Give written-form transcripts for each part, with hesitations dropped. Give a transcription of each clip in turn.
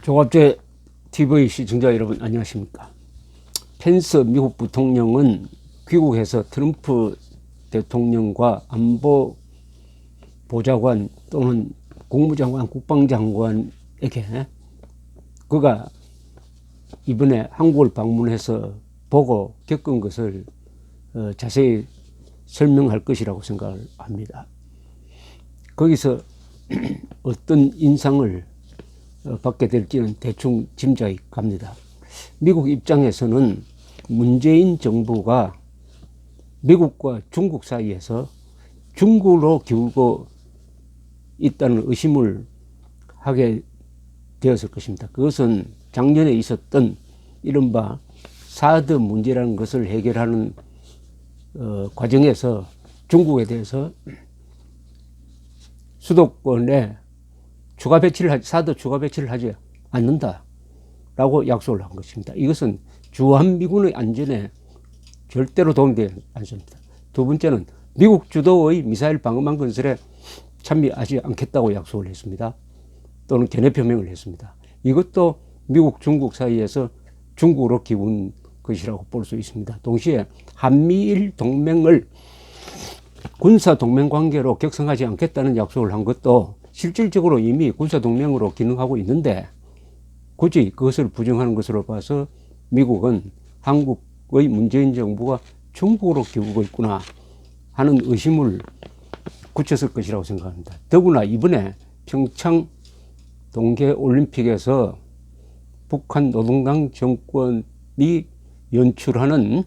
조갑제 TV 시청자 여러분 안녕하십니까. 펜스 미국 부통령은 귀국해서 트럼프 대통령과 안보 보좌관 또는 국무장관, 국방장관에게 그가 이번에 한국을 방문해서 보고 겪은 것을 자세히 설명할 것이라고 생각을 합니다. 거기서 어떤 인상을 받게 될지는 대충 짐작이 갑니다. 미국 입장에서는 문재인 정부가 미국과 중국 사이에서 중국으로 기울고 있다는 의심을 하게 되었을 것입니다. 그것은 작년에 있었던 이른바 사드 문제라는 것을 해결하는 과정에서 중국에 대해서 수도권에 사드 추가 배치를 하지 않는다라고 약속을 한 것입니다. 이것은 주한미군의 안전에 절대로 도움이 되지 않습니다. 두 번째는 미국 주도의 미사일 방어망 건설에 참여하지 않겠다고 약속을 했습니다. 또는 견해 표명을 했습니다. 이것도 미국, 중국 사이에서 중국으로 기운 것이라고 볼 수 있습니다. 동시에 한미일 동맹을 군사 동맹 관계로 격상하지 않겠다는 약속을 한 것도 실질적으로 이미 군사 동맹으로 기능하고 있는데 굳이 그것을 부정하는 것으로 봐서 미국은 한국의 문재인 정부가 중국으로 기우고 있구나 하는 의심을 굳혔을 것이라고 생각합니다. 더구나 이번에 평창 동계올림픽에서 북한 노동당 정권이 연출하는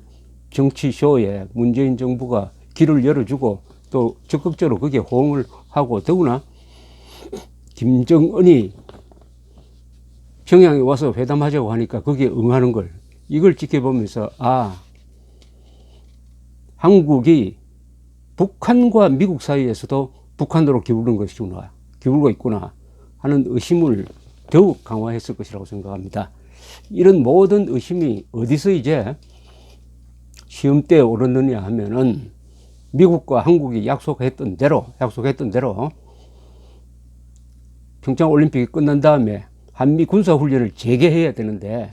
정치쇼에 문재인 정부가 길을 열어주고 또 적극적으로 거기에 호응을 하고, 더구나 김정은이 평양에 와서 회담하자고 하니까 거기에 응하는 걸, 이걸 지켜보면서 한국이 북한과 미국 사이에서도 북한으로 기울고 있구나 하는 의심을 더욱 강화했을 것이라고 생각합니다. 이런 모든 의심이 어디서 이제 시험대에 오르느냐 하면은 미국과 한국이 약속했던 대로 평창 올림픽이 끝난 다음에 한미 군사훈련을 재개해야 되는데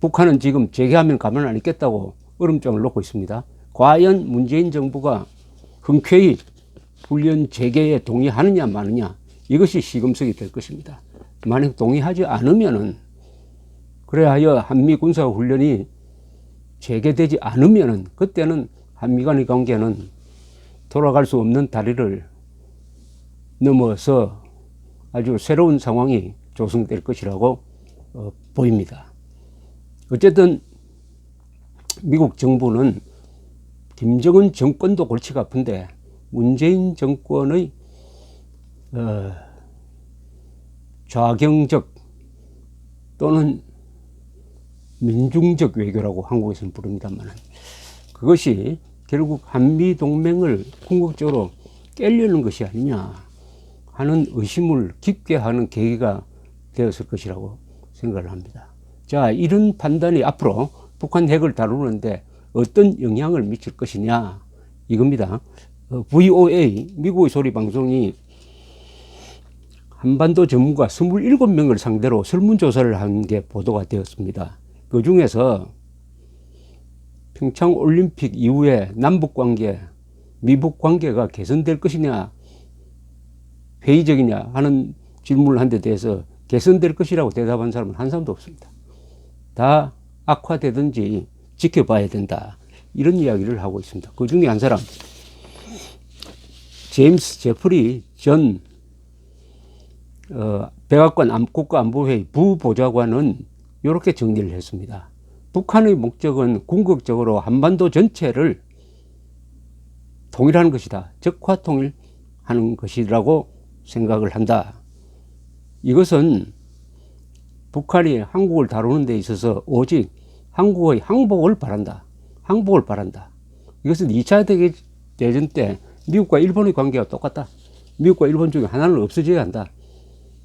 북한은 지금 재개하면 가만 안 있겠다고 얼음장을 놓고 있습니다. 과연 문재인 정부가 흔쾌히 훈련 재개에 동의하느냐 마느냐, 이것이 시금석이 될 것입니다. 만약 동의하지 않으면은, 그래야 한미 군사훈련이 재개되지 않으면은 그때는 한미 간의 관계는 돌아갈 수 없는 다리를 넘어서 아주 새로운 상황이 조성될 것이라고 보입니다. 어쨌든 미국 정부는 김정은 정권도 골치가 아픈데 문재인 정권의 좌경적 또는 민중적 외교라고 한국에서는 부릅니다만, 그것이 결국 한미 동맹을 궁극적으로 깨려는 것이 아니냐 하는 의심을 깊게 하는 계기가 되었을 것이라고 생각을 합니다. 자, 이런 판단이 앞으로 북한 핵을 다루는데 어떤 영향을 미칠 것이냐 이겁니다. VOA 미국의 소리 방송이 한반도 전문가 27명을 상대로 설문조사를 한 게 보도가 되었습니다. 그 중에서 평창 올림픽 이후에 남북 관계, 미북 관계가 개선될 것이냐, 회의적이냐 하는 질문을 한 데 대해서 개선될 것이라고 대답한 사람은 한 사람도 없습니다. 다 악화되든지 지켜봐야 된다, 이런 이야기를 하고 있습니다. 그 중에 한 사람, 제임스 제프리 전 백악관 국가안보회의 부보좌관은 이렇게 정리를 했습니다. 북한의 목적은 궁극적으로 한반도 전체를 통일하는 것이다. 적화 통일하는 것이라고 생각을 한다. 이것은 북한이 한국을 다루는 데 있어서 오직 한국의 항복을 바란다. 이것은 2차 대전 때 미국과 일본의 관계가 똑같다. 미국과 일본 중에 하나는 없어져야 한다.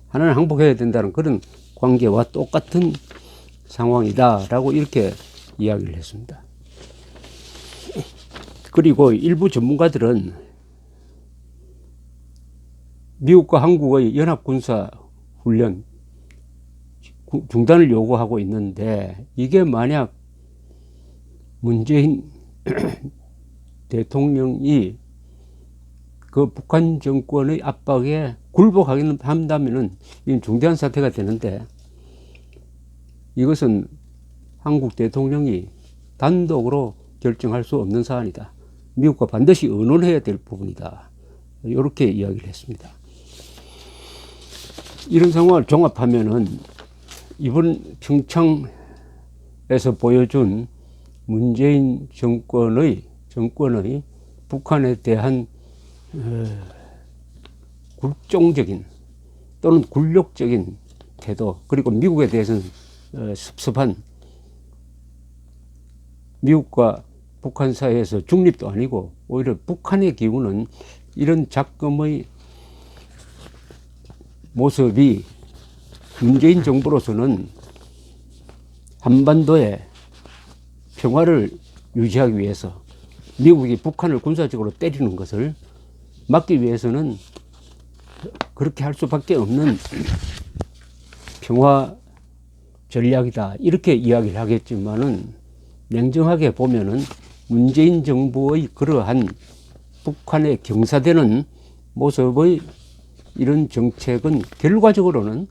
하나는 항복해야 된다는 그런 관계와 똑같은 상황이다 라고 이렇게 이야기를 했습니다. 그리고 일부 전문가들은 미국과 한국의 연합군사훈련 중단을 요구하고 있는데, 이게 만약 문재인 대통령이 그 북한 정권의 압박에 굴복하기는 한다면은 이건 중대한 사태가 되는데, 이것은 한국 대통령이 단독으로 결정할 수 없는 사안이다. 미국과 반드시 의논해야 될 부분이다. 이렇게 이야기를 했습니다. 이런 상황을 종합하면은 이번 평창에서 보여준 문재인 정권의 북한에 대한 굴종적인 또는 굴욕적인 태도, 그리고 미국에 대해서는 섭섭한, 미국과 북한 사이에서 중립도 아니고 오히려 북한의 기운은 이런 작금의 모습이 문재인 정부로서는 한반도의 평화를 유지하기 위해서 미국이 북한을 군사적으로 때리는 것을 막기 위해서는 그렇게 할 수밖에 없는 평화 전략이다, 이렇게 이야기를 하겠지만은, 냉정하게 보면은 문재인 정부의 그러한 북한에 경사되는 모습의 이런 정책은 결과적으로는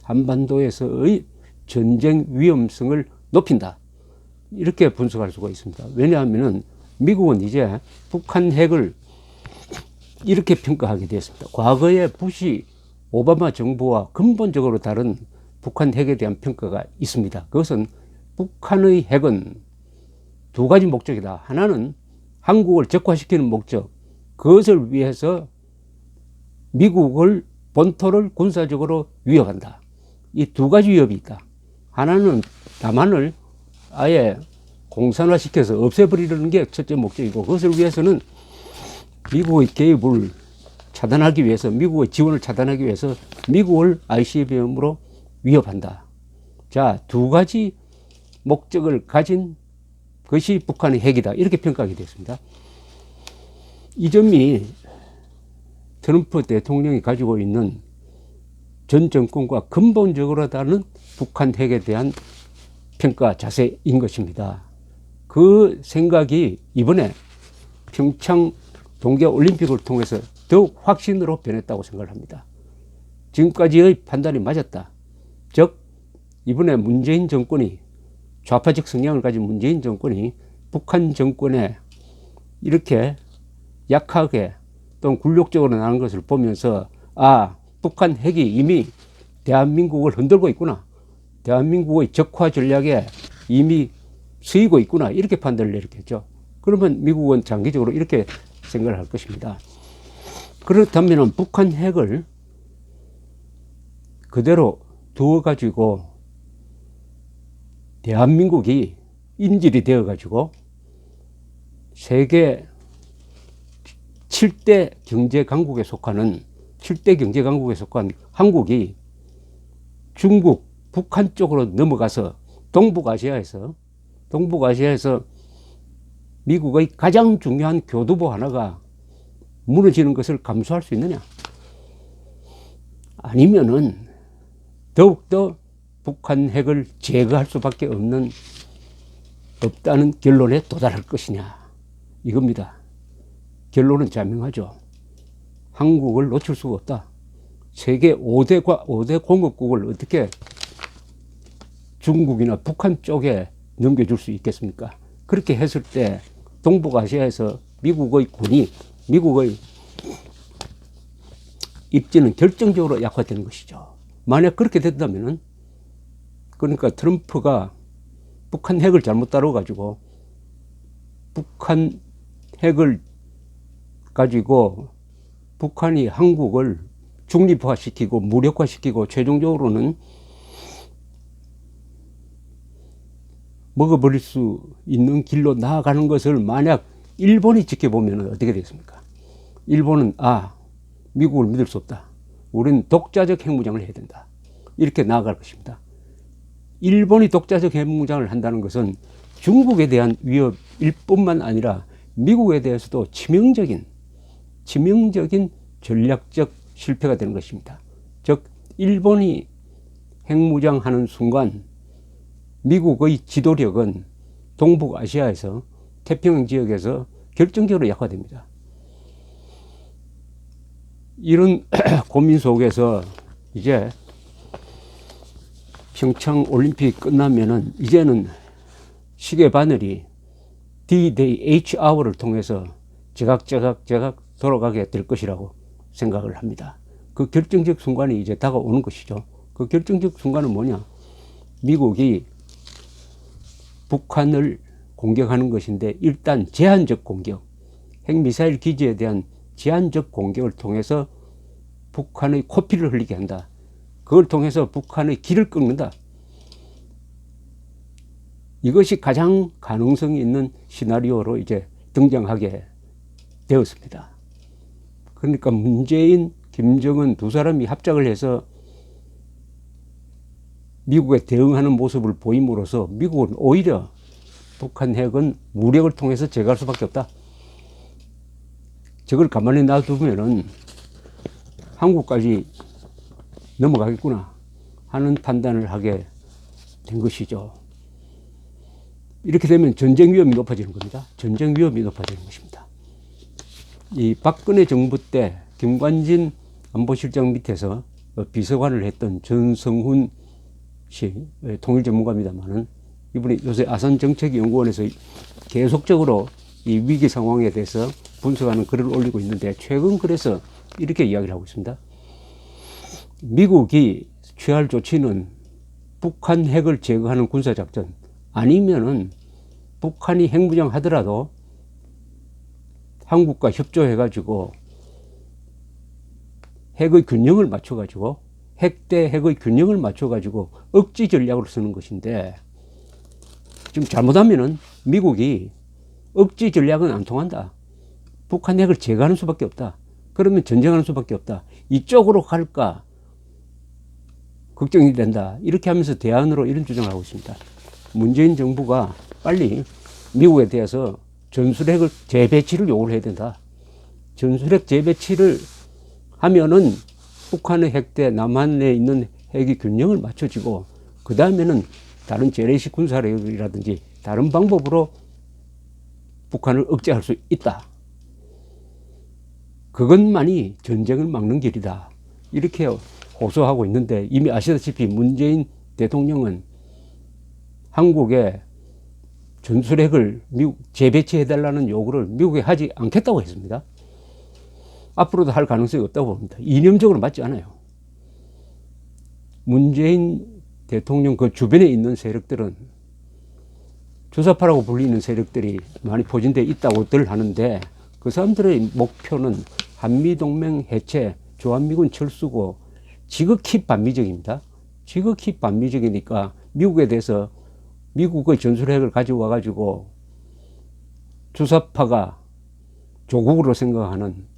한반도에서의 전쟁 위험성을 높인다, 이렇게 분석할 수가 있습니다. 왜냐하면 미국은 이제 북한 핵을 이렇게 평가하게 되었습니다. 과거에 부시 오바마 정부와 근본적으로 다른 북한 핵에 대한 평가가 있습니다. 그것은 북한의 핵은 두 가지 목적이다. 하나는 한국을 적화시키는 목적, 그것을 위해서 미국을 본토를 군사적으로 위협한다. 이 두 가지 위협이 있다. 하나는 남한을 아예 공산화시켜서 없애버리는 게 첫째 목적이고, 그것을 위해서는 미국의 개입을 차단하기 위해서, 미국의 지원을 차단하기 위해서 미국을 ICBM으로 위협한다. 자, 두 가지 목적을 가진 것이 북한의 핵이다, 이렇게 평가하게 됐습니다. 이 점이 트럼프 대통령이 가지고 있는 전 정권과 근본적으로 다른 북한 핵에 대한 평가 자세인 것입니다. 그 생각이 이번에 평창 동계올림픽을 통해서 더욱 확신으로 변했다고 생각을 합니다. 지금까지의 판단이 맞았다. 즉, 이번에 문재인 정권이, 좌파적 성향을 가진 문재인 정권이 북한 정권에 이렇게 약하게 또는 굴욕적으로 나가는 것을 보면서, 아, 북한 핵이 이미 대한민국을 흔들고 있구나, 대한민국의 적화 전략에 이미 쓰이고 있구나, 이렇게 판단을 내렸겠죠. 그러면 미국은 장기적으로 이렇게 생각을 할 것입니다. 그렇다면 북한 핵을 그대로 두어가지고 대한민국이 인질이 되어가지고 세계 7대 경제 강국에 속한 한국이 중국, 북한 쪽으로 넘어가서 동북아시아에서 미국의 가장 중요한 교두보 하나가 무너지는 것을 감수할 수 있느냐? 아니면은 더욱더 북한 핵을 제거할 수밖에 없다는 결론에 도달할 것이냐, 이겁니다. 결론은 자명하죠. 한국을 놓칠 수가 없다. 세계 5대 공업국을 어떻게 중국이나 북한 쪽에 넘겨줄 수 있겠습니까? 그렇게 했을 때 동북아시아에서 미국의 입지는 결정적으로 약화되는 것이죠. 만약 그렇게 된다면은, 그러니까 트럼프가 북한 핵을 잘못 다뤄가지고 북한 핵을 가지고 북한이 한국을 중립화시키고 무력화시키고 최종적으로는 먹어버릴 수 있는 길로 나아가는 것을 만약 일본이 지켜보면 어떻게 되겠습니까? 일본은, 아, 미국을 믿을 수 없다, 우리는 독자적 핵무장을 해야 된다, 이렇게 나아갈 것입니다. 일본이 독자적 핵무장을 한다는 것은 중국에 대한 위협일 뿐만 아니라 미국에 대해서도 치명적인 전략적 실패가 되는 것입니다. 즉, 일본이 핵무장하는 순간 미국의 지도력은 동북아시아에서 태평양 지역에서 결정적으로 약화됩니다. 이런 고민 속에서 이제 평창 올림픽 끝나면은 이제는 시계 바늘이 D-Day H-Hour를 통해서 제각 돌아가게 될 것이라고 생각을 합니다. 그 결정적 순간이 이제 다가오는 것이죠. 그 결정적 순간은 뭐냐? 미국이 북한을 공격하는 것인데 일단 제한적 공격, 핵미사일 기지에 대한 제한적 공격을 통해서 북한의 코피를 흘리게 한다. 그걸 통해서 북한의 길을 끊는다. 이것이 가장 가능성이 있는 시나리오로 이제 등장하게 되었습니다. 그러니까 문재인, 김정은 두 사람이 합작을 해서 미국에 대응하는 모습을 보임으로써 미국은 오히려 북한 핵은 무력을 통해서 제거할 수밖에 없다. 저걸 가만히 놔두면은 한국까지 넘어가겠구나 하는 판단을 하게 된 것이죠. 이렇게 되면 전쟁 위험이 높아지는 겁니다. 전쟁 위험이 높아지는 것입니다. 이 박근혜 정부 때 김관진 안보실장 밑에서 비서관을 했던 전성훈 씨, 통일 전문가입니다만은 이분이 요새 아산정책연구원에서 계속적으로 이 위기 상황에 대해서 분석하는 글을 올리고 있는데 최근 글에서 이렇게 이야기를 하고 있습니다. 미국이 취할 조치는 북한 핵을 제거하는 군사작전 아니면은 북한이 핵무장 하더라도 한국과 협조해가지고 핵의 균형을 맞춰가지고 핵 대 핵의 균형을 맞춰가지고 억지 전략으로 쓰는 것인데 지금 잘못하면은 미국이 억지 전략은 안 통한다. 북한 핵을 제거하는 수밖에 없다. 그러면 전쟁하는 수밖에 없다. 이쪽으로 갈까 걱정이 된다. 이렇게 하면서 대안으로 이런 주장을 하고 있습니다. 문재인 정부가 빨리 미국에 대해서 전술핵을 재배치를 요구를 해야 된다. 전술핵 재배치를 하면은 북한의 핵 대 남한에 있는 핵이 균형을 맞춰지고 그 다음에는 다른 재래식 군사력이라든지 다른 방법으로 북한을 억제할 수 있다. 그것만이 전쟁을 막는 길이다. 이렇게 호소하고 있는데 이미 아시다시피 문재인 대통령은 한국에 전술핵을 미국 재배치해달라는 요구를 미국에 하지 않겠다고 했습니다. 앞으로도 할 가능성이 없다고 봅니다. 이념적으로 맞지 않아요. 문재인 대통령 그 주변에 있는 세력들은 주사파라고 불리는 세력들이 많이 포진되어 있다고들 하는데 그 사람들의 목표는 한미동맹 해체, 주한미군 철수고 지극히 반미적입니다. 지극히 반미적이니까 미국에 대해서 미국의 전술핵을 가지고 와가지고 주사파가 조국으로 생각하는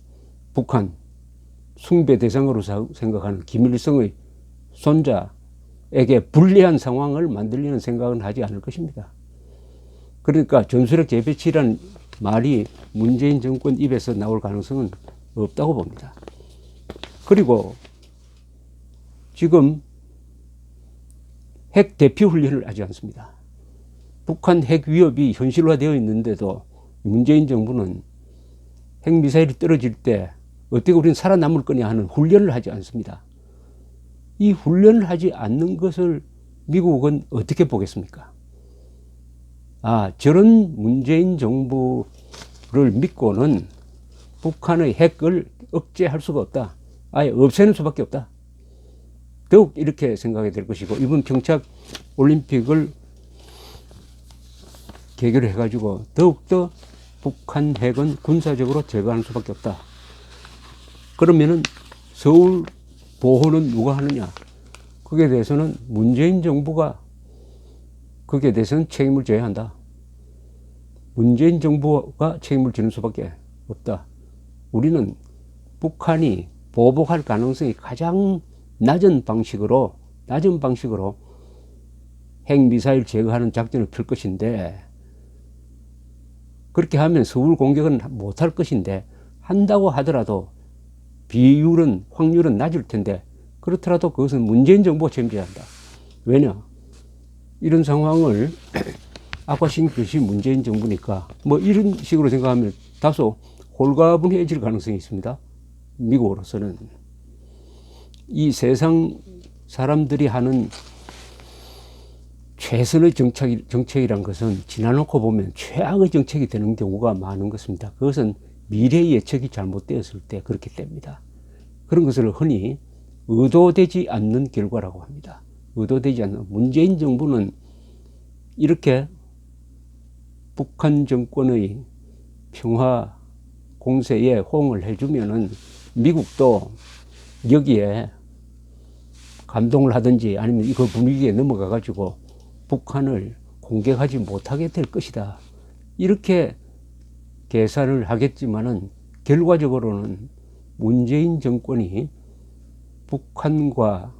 북한, 숭배 대상으로 생각하는 김일성의 손자에게 불리한 상황을 만들려는 생각은 하지 않을 것입니다. 그러니까 전술핵 재배치라는 말이 문재인 정권 입에서 나올 가능성은 없다고 봅니다. 그리고 지금 핵 대피 훈련을 하지 않습니다. 북한 핵 위협이 현실화되어 있는데도 문재인 정부는 핵미사일이 떨어질 때 어떻게 우리는 살아남을 거냐 하는 훈련을 하지 않습니다. 이 훈련을 하지 않는 것을 미국은 어떻게 보겠습니까? 아, 저런 문재인 정부를 믿고는 북한의 핵을 억제할 수가 없다. 아예 없애는 수밖에 없다. 더욱 이렇게 생각이 될 것이고 이번 평창 올림픽을 계기로 해가지고 더욱더 북한 핵은 군사적으로 제거하는 수밖에 없다. 그러면은 서울 보호는 누가 하느냐? 거기에 대해서는 문재인 정부가 거기에 대해서는 책임을 져야 한다. 문재인 정부가 책임을 지는 수밖에 없다. 우리는 북한이 보복할 가능성이 가장 낮은 방식으로 핵미사일 제거하는 작전을 펼 것인데 그렇게 하면 서울 공격은 못할 것인데 한다고 하더라도 확률은 낮을 텐데 그렇더라도 그것은 문재인 정부가 책임져야 한다. 왜냐? 이런 상황을 악화시킨 것이 문재인 정부니까 뭐 이런 식으로 생각하면 다소 홀가분해질 가능성이 있습니다. 미국으로서는 이 세상 사람들이 하는 최선의 정책이란 것은 지나놓고 보면 최악의 정책이 되는 경우가 많은 것입니다. 그것은 미래 예측이 잘못되었을 때 그렇게 됩니다. 그런 것을 흔히 의도되지 않는 결과라고 합니다. 의도되지 않는. 문재인 정부는 이렇게 북한 정권의 평화 공세에 호응을 해주면은 미국도 여기에 감동을 하든지 아니면 그 분위기에 넘어가 가지고 북한을 공격하지 못하게 될 것이다. 이렇게 계산을 하겠지만은 결과적으로는 문재인 정권이 북한과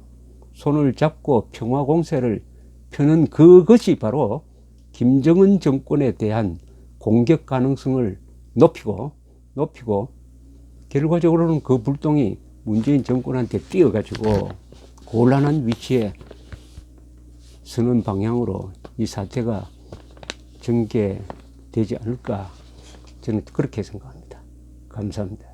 손을 잡고 평화 공세를 펴는 그것이 바로 김정은 정권에 대한 공격 가능성을 높이고 결과적으로는 그 불똥이 문재인 정권한테 띄어가지고 곤란한 위치에 서는 방향으로 이 사태가 전개되지 않을까 저는 그렇게 생각합니다. 감사합니다.